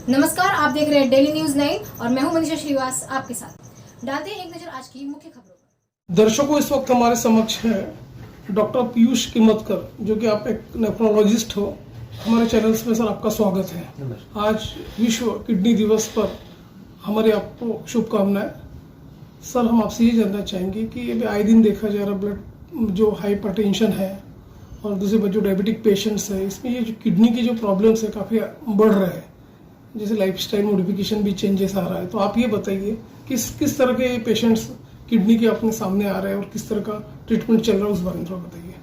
नमस्कार, आप देख रहे हैं डेली न्यूज 9 और मैं हूं मनीषा श्रीवास आपके साथ। डालते हैं एक नजर आज की मुख्य खबरों पर। दर्शकों, इस वक्त हमारे समक्ष है डॉक्टर पीयूष किमतकर, जो कि आप एक नेफ्रोलॉजिस्ट हो। हमारे चैनल्स में सर आपका स्वागत है। आज विश्व किडनी दिवस पर हमारी आपको शुभकामनाएं। सर, हम आपसे ये जानना चाहेंगे कि ये आए दिन देखा जा रहा ब्लड जो हाइपरटेंशन है और दूसरे पर जो डायबिटिक पेशेंट्स है, इसमें ये जो किडनी की जो प्रॉब्लम्स है काफ़ी बढ़ रहे हैं। जैसे लाइफस्टाइल मॉडिफिकेशन भी चेंजेस आ रहा है, तो आप ये बताइए किस तरह के पेशेंट्स किडनी के अपने सामने आ रहे हैं और किस तरह का ट्रीटमेंट चल रहा है, उस बारे में थोड़ा बताइए।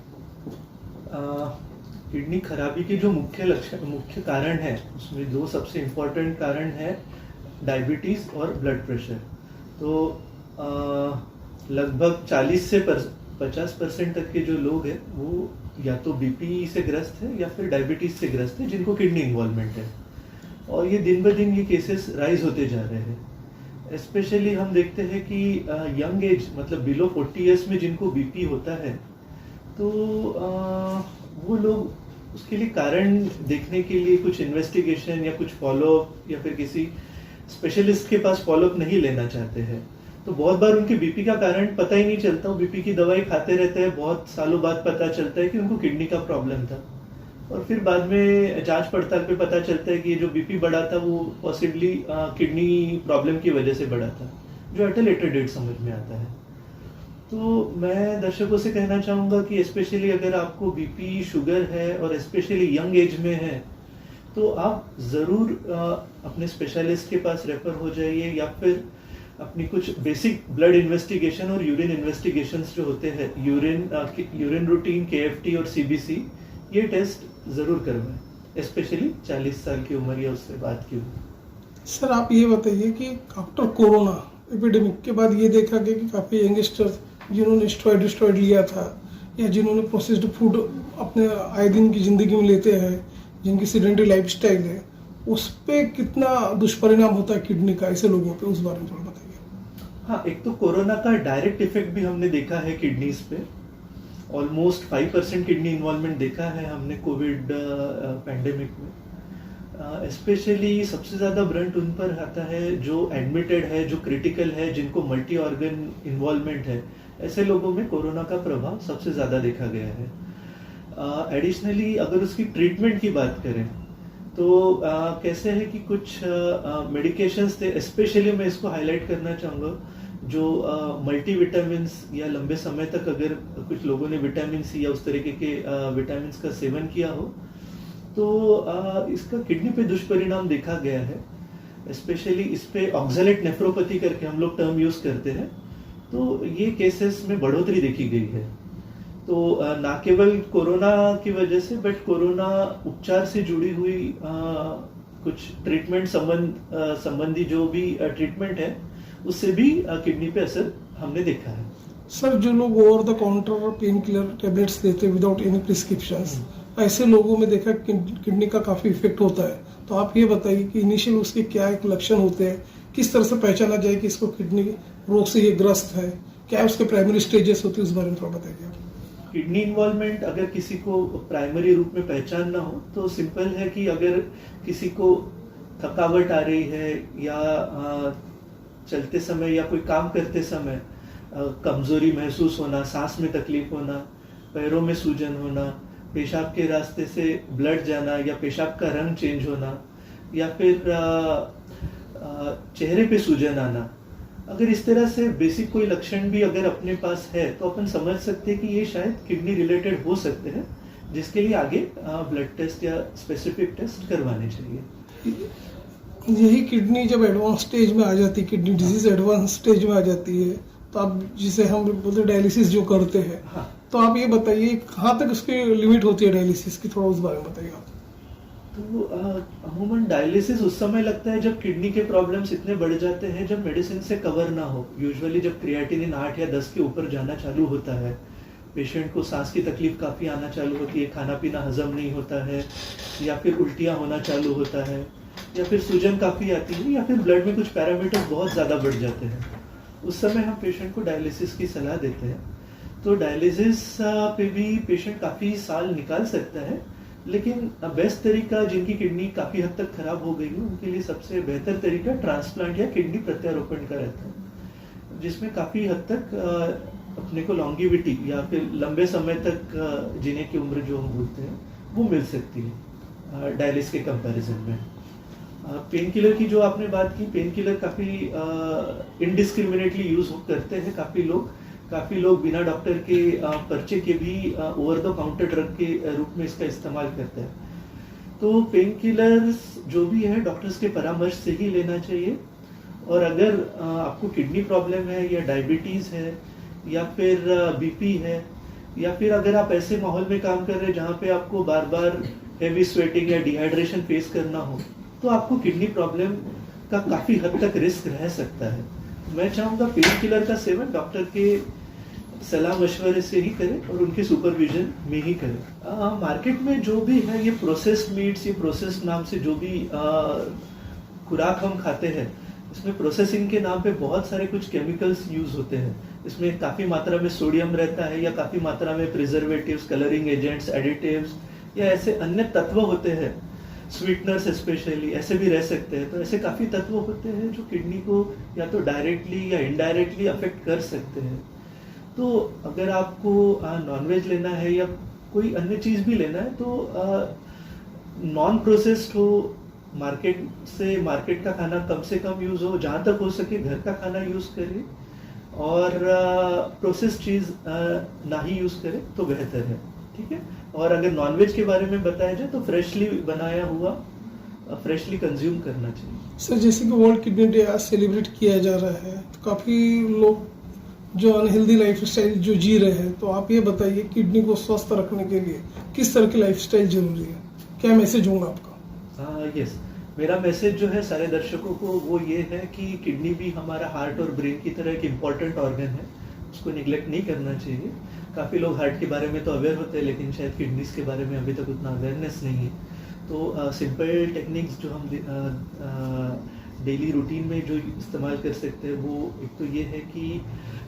किडनी खराबी के जो मुख्य कारण है, उसमें दो सबसे इम्पोर्टेंट कारण है डायबिटीज और ब्लड प्रेशर। तो लगभग 40 से 50% तक के जो लोग हैं वो या तो बीपी से ग्रस्त है या फिर डायबिटीज से ग्रस्त है, जिनको किडनी इन्वॉल्वमेंट है। और ये दिन ब दिन ये केसेस राइज होते जा रहे हैं। स्पेशली हम देखते हैं कि यंग एज मतलब बिलो 40 ईयर्स में जिनको बीपी होता है, तो वो लोग उसके लिए कारण देखने के लिए कुछ इन्वेस्टिगेशन या कुछ फॉलोअप या फिर किसी स्पेशलिस्ट के पास फॉलोअप नहीं लेना चाहते हैं। तो बहुत बार उनके बीपी का कारण पता ही नहीं चलता, वो बीपी की दवाई खाते रहते हैं, बहुत सालों बाद पता चलता है कि उनको किडनी का प्रॉब्लम था। और फिर बाद में जांच पड़ताल पे पता चलता है कि ये जो बीपी बढ़ा था वो पॉसिबली किडनी प्रॉब्लम की वजह से बढ़ा था, जो एट अ लेटर डेट समझ में आता है। तो मैं दर्शकों से कहना चाहूँगा कि स्पेशली अगर आपको बीपी शुगर है और स्पेशली यंग एज में है, तो आप ज़रूर अपने स्पेशलिस्ट के पास रेफर हो जाइए, या फिर अपनी कुछ बेसिक ब्लड इन्वेस्टिगेशन और यूरिन इन्वेस्टिगेशंस जो होते हैं, यूरिन रूटीन, KFT और CBC, ये टेस्ट जरूर करवाएं, स्पेशली 40 साल की उम्र या उससे बाद की उम्र। सर, आप ये बताइए कि आफ्टर कोरोना एपिडेमिक के बाद ये देखा गया कि काफ़ी यंगस्टर्स जिन्होंने स्टेरॉइड लिया था या जिन्होंने प्रोसेस्ड फूड अपने आए दिन की ज़िंदगी में लेते हैं, जिनकी सीडेंटरी लाइफस्टाइल है, उस पर कितना दुष्परिणाम होता है किडनी का ऐसे लोगों पे, उस बारे में थोड़ा बताइए। हाँ, एक तो कोरोना का डायरेक्ट इफेक्ट भी हमने देखा है किडनीज पे। ऑलमोस्ट 5% किडनी इन्वॉल्वमेंट देखा है हमने कोविड पैंडेमिक में। स्पेशली सबसे ज़्यादा ब्रंट उन पर आता है जो एडमिटेड है, जो क्रिटिकल है, जिनको मल्टी ऑर्गन इन्वॉल्वमेंट है। ऐसे लोगों में कोरोना का प्रभाव सबसे ज़्यादा देखा गया है। एडिशनली अगर उसकी ट्रीटमेंट की बात करें तो कैसे है कि कुछ मेडिकेशंस थे, स्पेशली मैं इसको हाईलाइट करना चाहूँगा, जो मल्टी विटामिन्स या लंबे समय तक अगर कुछ लोगों ने विटामिन सी या उस तरीके के विटामिन्स का सेवन किया हो, तो इसका किडनी पे दुष्परिणाम देखा गया है। स्पेशली इस पे ऑक्सैलेट नेफ्रोपैथी करके हम लोग टर्म यूज करते हैं, तो ये केसेस में बढ़ोतरी देखी गई है। तो ना केवल कोरोना की वजह से, बट कोरोना उपचार से जुड़ी हुई कुछ ट्रीटमेंट संबंधी जो भी ट्रीटमेंट है, उससे भी किडनी पे असर हमने देखा है। सर, जो लोग over the counter pain killer tablets देते हैं विदाउट एनी प्रिस्क्रिप्शंस, ऐसे लोगों में देखा किडनी का काफ़ी इफेक्ट होता है। तो आप ये बताइए कि इनिशियल उसके क्या एक लक्षण होते हैं, किस तरह से पहचाना जाए कि इसको किडनी रोग से ये ग्रस्त है, क्या उसके प्राइमरी स्टेजेस होते हैं, उस बारे में थोड़ा बताइए। किडनी इन्वॉल्वमेंट अगर किसी को प्राइमरी रूप में पहचानना हो तो सिंपल है कि अगर किसी को थकावट आ रही है या चलते समय या कोई काम करते समय कमजोरी महसूस होना, सांस में तकलीफ होना, पैरों में सूजन होना, पेशाब के रास्ते से ब्लड जाना या पेशाब का रंग चेंज होना, या फिर चेहरे पे सूजन आना, अगर इस तरह से बेसिक कोई लक्षण भी अगर अपने पास है, तो अपन समझ सकते हैं कि ये शायद किडनी रिलेटेड हो सकते हैं, जिसके लिए आगे ब्लड टेस्ट या स्पेसिफिक टेस्ट करवाने चाहिए। यही किडनी जब एडवांस स्टेज में आ जाती है, किडनी डिजीज एडवांस स्टेज में आ जाती है, तो आप जिसे हम बोलते डायलिसिस जो करते हैं, हाँ। तो आप ये बताइए कहाँ तक उसकी लिमिट होती है डायलिसिस की, थोड़ा उस बारे में बताइए आप। तो अमूमन डायलिसिस उस समय लगता है जब किडनी के प्रॉब्लम्स इतने बढ़ जाते हैं जब मेडिसिन से कवर ना हो। यूजुअली जब क्रिएटिनिन 8 या 10 के ऊपर जाना चालू होता है, पेशेंट को सांस की तकलीफ काफ़ी आना चालू होती है, खाना पीना हजम नहीं होता है, या फिर उल्टियाँ होना चालू होता है, या फिर सूजन काफ़ी आती है, या फिर ब्लड में कुछ पैरामीटर्स बहुत ज़्यादा बढ़ जाते हैं, उस समय हम पेशेंट को डायलिसिस की सलाह देते हैं। तो डायलिसिस पे भी पेशेंट काफ़ी साल निकाल सकता है, लेकिन बेस्ट तरीका, जिनकी किडनी काफ़ी हद तक खराब हो गई है उनके लिए सबसे बेहतर तरीका ट्रांसप्लांट या किडनी प्रत्यारोपण का रहता है, जिसमें काफ़ी हद तक अपने को लॉन्गिविटी या फिर लंबे समय तक जीने की उम्र जो हम बोलते हैं वो मिल सकती है डायलिसिस के कंपैरिजन में। पेन किलर की जो आपने बात की, पेन किलर काफ़ी इनडिस्क्रिमिनेटली यूज़ करते हैं काफ़ी लोग बिना डॉक्टर के पर्चे के भी ओवर द काउंटर ड्रग के रूप में इसका इस्तेमाल करते हैं। तो पेन किलर्स जो भी है डॉक्टर्स के परामर्श से ही लेना चाहिए। और अगर आपको किडनी प्रॉब्लम है या डायबिटीज़ है या फिर बीपी है या फिर अगर आप ऐसे माहौल में काम कर रहे हैं जहाँ पे आपको बार बार हेवी स्वेटिंग या डिहाइड्रेशन फेस करना हो, तो आपको किडनी प्रॉब्लम का काफ़ी हद तक रिस्क रह सकता है। मैं चाहूँगा पेन किलर का सेवन डॉक्टर के सलाह मशवरे से ही करें और उनके सुपरविजन में ही करें। मार्केट में जो भी है ये प्रोसेस्ड मीट्स, ये प्रोसेस्ड नाम से जो भी खुराक हम खाते हैं, इसमें प्रोसेसिंग के नाम पे बहुत सारे कुछ केमिकल्स यूज होते हैं। इसमें काफ़ी मात्रा में सोडियम रहता है या काफ़ी मात्रा में प्रिजर्वेटिव्स, कलरिंग एजेंट्स, एडिटिव्स या ऐसे अन्य तत्व होते हैं, स्वीटनर्स स्पेशली ऐसे भी रह सकते हैं। तो ऐसे काफ़ी तत्व होते हैं जो किडनी को या तो डायरेक्टली या इनडायरेक्टली अफेक्ट कर सकते हैं। तो अगर आपको नॉनवेज लेना है या कोई अन्य चीज़ भी लेना है तो नॉन प्रोसेस्ड हो, मार्केट का खाना कम से कम यूज़ हो, जहाँ तक हो सके घर का खाना यूज़ करें और प्रोसेस्ड चीज़ ना ही यूज़ करें तो बेहतर है, ठीक है। और अगर नॉनवेज के बारे में बताया जाए तो फ्रेशली बनाया हुआ, फ्रेशली कंज्यूम करना चाहिए। सर, जैसे कि वर्ल्ड किडनी डे आज सेलिब्रेट किया जा रहा है, तो काफ़ी लोग जो अनहेल्दी लाइफस्टाइल जो जी रहे हैं, तो आप ये बताइए किडनी को स्वस्थ रखने के लिए किस तरह की लाइफस्टाइल जरूरी है, क्या मैसेज होगा आपका? यस, मेरा मैसेज जो है सारे दर्शकों को वो ये है कि किडनी भी हमारा हार्ट और ब्रेन की तरह एक इम्पॉर्टेंट ऑर्गन है, उसको निगलेक्ट नहीं करना चाहिए। काफ़ी लोग हार्ट के बारे में तो अवेयर होते हैं लेकिन शायद किडनीज के बारे में अभी तक उतना अवेयरनेस नहीं है। तो सिंपल टेक्निक्स जो हम डेली रूटीन में जो इस्तेमाल कर सकते हैं वो एक तो ये है कि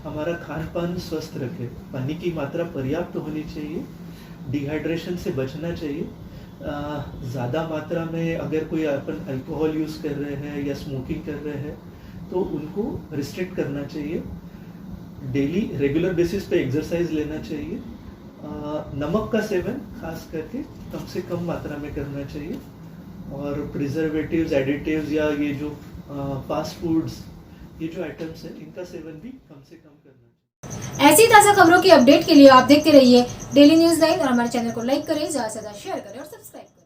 हमारा खान पान स्वस्थ रखे, पानी की मात्रा पर्याप्त होनी चाहिए, डिहाइड्रेशन से बचना चाहिए। ज़्यादा मात्रा में अगर कोई अपन अल्कोहल यूज़ कर रहे हैं या स्मोकिंग कर रहे हैं तो उनको रिस्ट्रिक्ट करना चाहिए। डेली रेगुलर बेसिस पे एक्सरसाइज लेना चाहिए। नमक का सेवन खास करके कम से कम मात्रा में करना चाहिए और प्रिजर्वेटिव्स, एडिटिव्स या ये जो फास्ट फूड्स, ये जो आइटम्स हैं इनका सेवन भी कम से कम करना चाहिए। ऐसी ताज़ा खबरों की अपडेट के लिए आप देखते रहिए डेली न्यूज़ 9 और हमारे चैनल को लाइक करें, ज़्यादा से ज़्यादा शेयर करें और सब्सक्राइब करें।